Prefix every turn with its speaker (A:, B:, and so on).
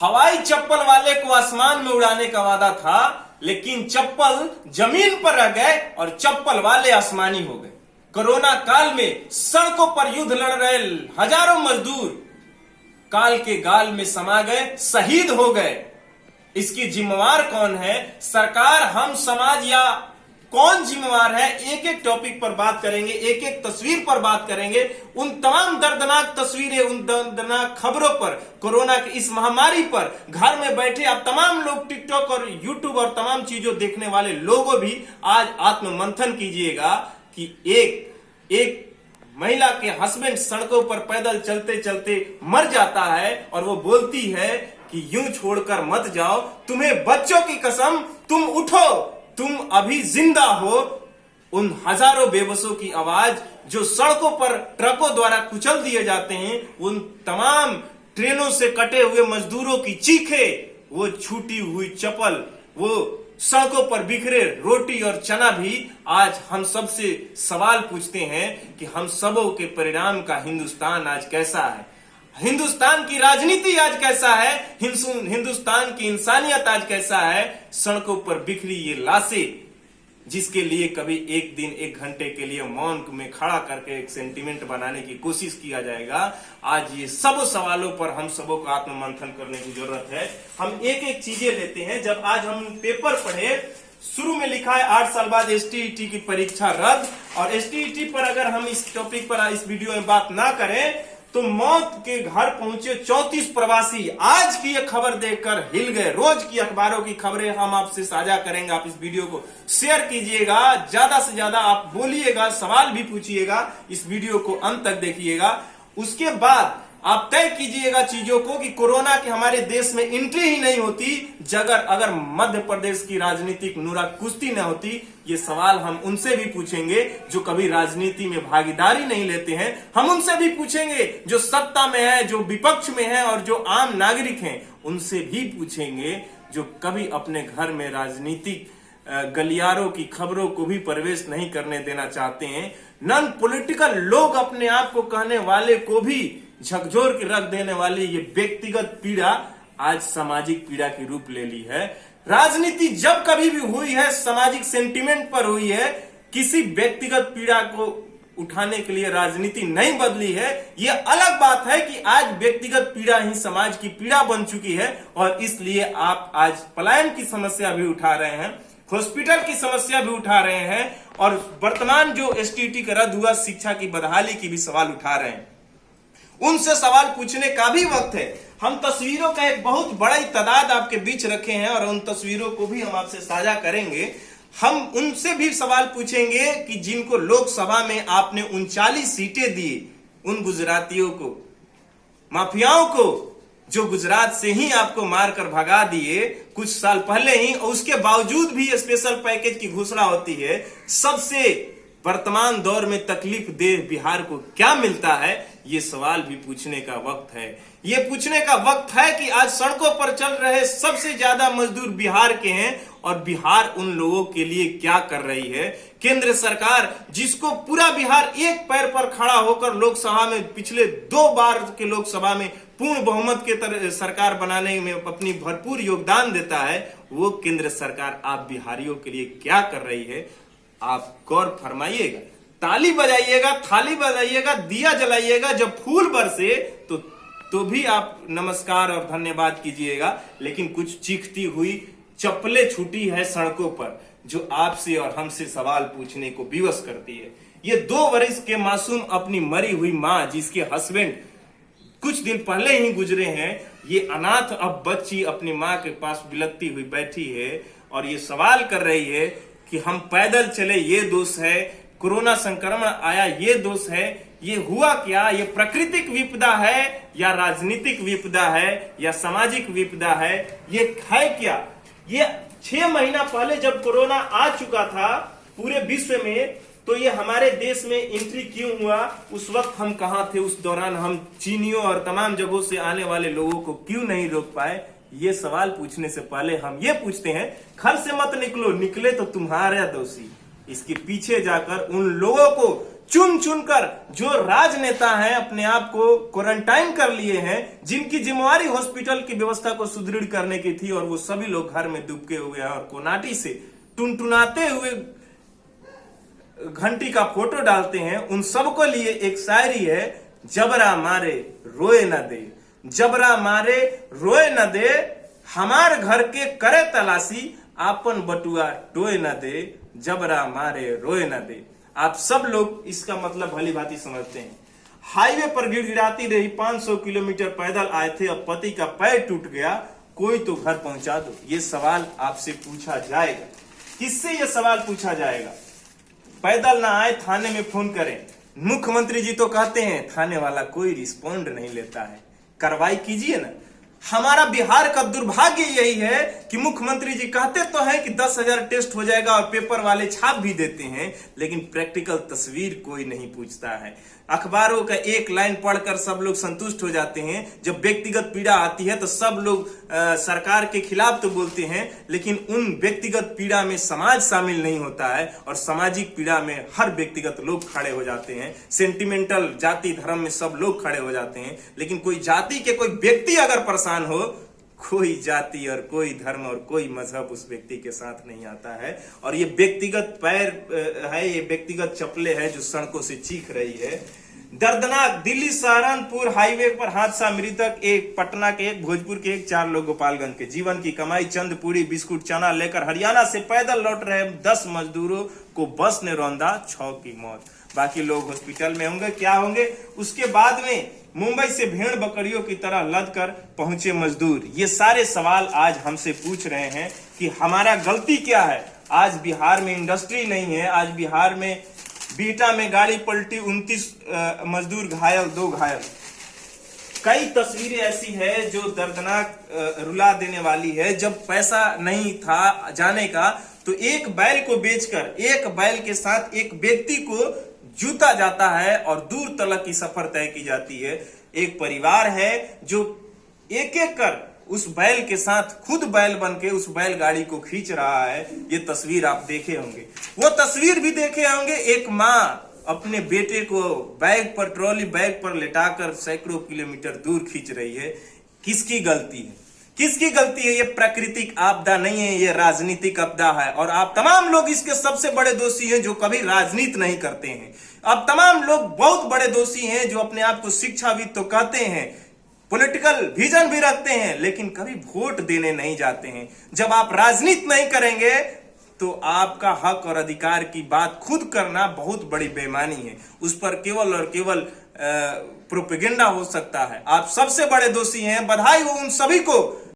A: हवाई चप्पल वाले को आसमान में उड़ाने का वादा था, लेकिन चप्पल जमीन पर रह गए और चप्पल वाले आसमानी हो गए। कोरोना काल में सड़कों पर युद्ध लड़ रहे हजारों मजदूर काल के गाल में समा गए, शहीद हो गए। इसकी जिम्मेवार कौन है? सरकार, हम, समाज, या कौन जिम्मेवार है? एक एक टॉपिक पर बात करेंगे, एक एक तस्वीर पर बात करेंगे। उन तमाम दर्दनाक तस्वीरें, उन दर्दनाक खबरों पर, कोरोना की इस महामारी पर घर में बैठे आप तमाम लोग टिकटॉक और यूट्यूब और तमाम चीजों देखने वाले लोगों भी आज आत्म मंथन कीजिएगा कि एक महिला के हस्बैंड सड़कों पर पैदल चलते चलते मर जाता है और वो बोलती है कि यूं छोड़कर मत जाओ, तुम्हें बच्चों की कसम, तुम उठो, तुम अभी जिंदा हो। उन हजारों बेबसों की आवाज जो सड़कों पर ट्रकों द्वारा कुचल दिए जाते हैं, उन तमाम ट्रेनों से कटे हुए मजदूरों की चीखें, वो छूटी हुई चप्पल, वो सड़कों पर बिखरे रोटी और चना भी आज हम सबसे सवाल पूछते हैं कि हम सबों के परिणाम का हिंदुस्तान आज कैसा है? हिंदुस्तान की राजनीति आज कैसा है? हिंदुस्तान की इंसानियत आज कैसा है? सड़कों पर बिखरी ये लाशें, जिसके लिए कभी एक दिन एक घंटे के लिए मौन में खड़ा करके एक सेंटिमेंट बनाने की कोशिश किया जाएगा। आज ये सब सवालों पर हम सबों को आत्म मंथन करने की जरूरत है। हम एक एक चीजें लेते हैं। जब आज हम पेपर पढ़े, शुरू में लिखा है 8 साल बाद एसटीईटी की परीक्षा रद्द, और एसटीईटी पर अगर हम इस टॉपिक पर इस वीडियो में बात ना करें तो मौत के घर पहुंचे 34 प्रवासी आज की यह खबर देखकर हिल गए। रोज की अखबारों की खबरें हम आपसे साझा करेंगे। आप इस वीडियो को शेयर कीजिएगा, ज्यादा से ज्यादा आप बोलिएगा, सवाल भी पूछिएगा, इस वीडियो को अंत तक देखिएगा। उसके बाद आप तय कीजिएगा चीजों को कि कोरोना के हमारे देश में एंट्री ही नहीं होती अगर मध्य प्रदेश की राजनीतिक नुरा कुश्ती न होती। ये सवाल हम उनसे भी पूछेंगे जो कभी राजनीति में भागीदारी नहीं लेते हैं। हम उनसे भी पूछेंगे जो सत्ता में है, जो विपक्ष में है, और जो आम नागरिक हैं उनसे भी पूछेंगे जो कभी अपने घर में राजनीतिक गलियारों की खबरों को भी प्रवेश नहीं करने देना चाहते हैं। नॉन पॉलिटिकल लोग अपने आप को कहने वाले को भी झकझोर के रख देने वाली ये व्यक्तिगत पीड़ा आज सामाजिक पीड़ा की रूप ले ली है। राजनीति जब कभी भी हुई है सामाजिक सेंटिमेंट पर हुई है, किसी व्यक्तिगत पीड़ा को उठाने के लिए राजनीति नहीं बदली है। यह अलग बात है कि आज व्यक्तिगत पीड़ा ही समाज की पीड़ा बन चुकी है, और इसलिए आप आज पलायन की समस्या भी उठा रहे हैं, हॉस्पिटल की समस्या भी उठा रहे हैं, और वर्तमान जो एसटीईटी का रद्द हुआ शिक्षा की बदहाली की भी सवाल उठा रहे हैं। उनसे सवाल पूछने का भी वक्त है। हम तस्वीरों का एक बहुत बड़ा तादाद आपके बीच रखे हैं और उन तस्वीरों को भी हम आपसे साझा करेंगे। हम उनसे भी सवाल पूछेंगे कि जिनको लोकसभा में आपने 39 सीटें दी, उन गुजरातियों को, माफियाओं को, जो गुजरात से ही आपको मारकर भगा दिए कुछ साल पहले ही, और उसके बावजूद भी स्पेशल पैकेज की घोषणा होती है। सबसे वर्तमान दौर में तकलीफ दे बिहार को क्या मिलता है? ये सवाल भी पूछने का वक्त है। ये पूछने का वक्त है कि आज सड़कों पर चल रहे सबसे ज्यादा मजदूर बिहार के हैं, और बिहार उन लोगों के लिए क्या कर रही है? केंद्र सरकार, जिसको पूरा बिहार एक पैर पर खड़ा होकर लोकसभा में पिछले 2 बार के लोकसभा में पूर्ण बहुमत के तरह सरकार बनाने में अपनी भरपूर योगदान देता है, वो केंद्र सरकार आप बिहारियों के लिए क्या कर रही है? आप गौर फरमाइएगा, ताली बजाइएगा, थाली बजाइएगा, दिया जलाइएगा। जब फूल बरसे तो भी आप नमस्कार और धन्यवाद कीजिएगा। लेकिन कुछ चीखती हुई चप्पलें छूटी है सड़कों पर, जो आपसे और हमसे सवाल पूछने को विवश करती है। ये 2 वर्ष के मासूम अपनी मरी हुई माँ, जिसके हस्बैंड कुछ दिन पहले ही गुजरे हैं, ये अनाथ अब बच्ची अपनी माँ के पास बिलखती हुई बैठी है और ये सवाल कर रही है कि हम पैदल चले ये दोष है, कोरोना संक्रमण आया ये दोष है, ये हुआ क्या? ये प्राकृतिक विपदा है या राजनीतिक विपदा है या सामाजिक विपदा है? ये है क्या? ये 6 महीना पहले जब कोरोना आ चुका था पूरे विश्व में, तो ये हमारे देश में एंट्री क्यों हुआ? उस वक्त हम कहां थे? उस दौरान हम चीनियों और तमाम जगहों से आने वाले लोगों को क्यों नहीं रोक पाए? ये सवाल पूछने से पहले हम ये पूछते हैं, घर से मत निकलो, निकले तो तुम्हारा दोषी। इसके पीछे जाकर उन लोगों को चुन चुनकर जो राजनेता हैं अपने आप को क्वारंटाइन कर लिए हैं, जिनकी जिम्मेवारी हॉस्पिटल की व्यवस्था को सुदृढ़ करने की थी, और वो सभी लोग घर में दुबके हुए हैं और कोनाटी से टुनटुनाते हुए घंटी का फोटो डालते हैं। उन सबको लिए एक शायरी है, जबरा मारे रोए न दे, जबरा मारे रोए न दे, हमार घर के करे तलाशी, आपन बटुआ टोए न दे, जबरा मारे रोए न दे। आप सब लोग इसका मतलब भली भांति समझते हैं। हाईवे पर गिड़गिड़ाती रही 500 किलोमीटर पैदल आए थे, अब पति का पैर टूट गया, कोई तो घर पहुंचा दो। ये सवाल आपसे पूछा जाएगा। किससे ये सवाल पूछा जाएगा? पैदल ना आए, थाने में फोन करें। मुख्यमंत्री जी तो कहते हैं थाने वाला कोई रिस्पॉन्ड नहीं लेता है, कार्रवाई कीजिए ना। हमारा बिहार का दुर्भाग्य यही है कि मुख्यमंत्री जी कहते तो हैं कि 10,000 टेस्ट हो जाएगा और पेपर वाले छाप भी देते हैं, लेकिन प्रैक्टिकल तस्वीर कोई नहीं पूछता है। अखबारों का एक लाइन पढ़कर सब लोग संतुष्ट हो जाते हैं। जब व्यक्तिगत पीड़ा आती है तो सब लोग सरकार के खिलाफ तो बोलते हैं, लेकिन उन व्यक्तिगत पीड़ा में समाज शामिल नहीं होता है, और सामाजिक पीड़ा में हर व्यक्तिगत लोग खड़े हो जाते हैं। सेंटिमेंटल जाति धर्म में सब लोग खड़े हो जाते हैं, लेकिन कोई जाति के कोई व्यक्ति अगर परेशान हो, कोई जाति और कोई धर्म और कोई मजहब उस व्यक्ति के साथ नहीं आता है। और ये व्यक्तिगत पैर है, ये व्यक्तिगत चप्पलें है जो सड़कों से चीख रही है। दर्दनाक दिल्ली सहारनपुर हाईवे पर हादसा, मृतक एक, पटना के एक, भोजपुर के एक, 4 लोग गोपालगंज के। जीवन की कमाई चंद पूरी बिस्कुट चना लेकर हरियाणा से पैदल लौट रहे 10 मजदूरों को बस ने रौंदा, 6 की मौत। बाकी लोग हॉस्पिटल में होंगे, क्या होंगे? उसके बाद में मुंबई से भेड़ बकरियों की तरह लद कर पहुंचे मजदूर। ये सारे सवाल आज हमसे पूछ रहे हैं कि हमारा गलती क्या है। आज बिहार में इंडस्ट्री नहीं है, आज बिहार में बीटा में गाड़ी पलटी, 29 मजदूर घायल, 2 घायल। कई तस्वीरें ऐसी है जो दर्दनाक रुला देने वाली है। जब पैसा नहीं था जाने का तो एक बैल को बेचकर, एक बैल के साथ एक व्यक्ति को जूता जाता है और दूर तलक की सफर तय की जाती है। एक परिवार है जो एक एक कर उस बैल के साथ खुद बैल बन के उस बैलगाड़ी को खींच रहा है। ये तस्वीर आप देखे होंगे, वो तस्वीर भी देखे होंगे। एक माँ अपने बेटे को बैग पर, ट्रॉली बैग पर लेटाकर सैकड़ों किलोमीटर दूर खींच रही है। किसकी गलती है? किसकी गलती है? ये प्राकृतिक आपदा नहीं है, ये राजनीतिक आपदा है। और आप तमाम लोग इसके सबसे बड़े दोषी हैं जो कभी राजनीति नहीं करते हैं। अब तमाम लोग बहुत बड़े दोषी हैं जो अपने आप को शिक्षाविद तो कहते हैं, पॉलिटिकल विजन भी रखते हैं, लेकिन कभी वोट देने नहीं जाते हैं। जब आप राजनीति नहीं करेंगे तो आपका हक और अधिकार की बात खुद करना बहुत बड़ी बेईमानी है। उस पर केवल और केवल प्रोपेगेंडा हो सकता है। आप सबसे बड़े दोषी हैं। बधाई हो उन सभी को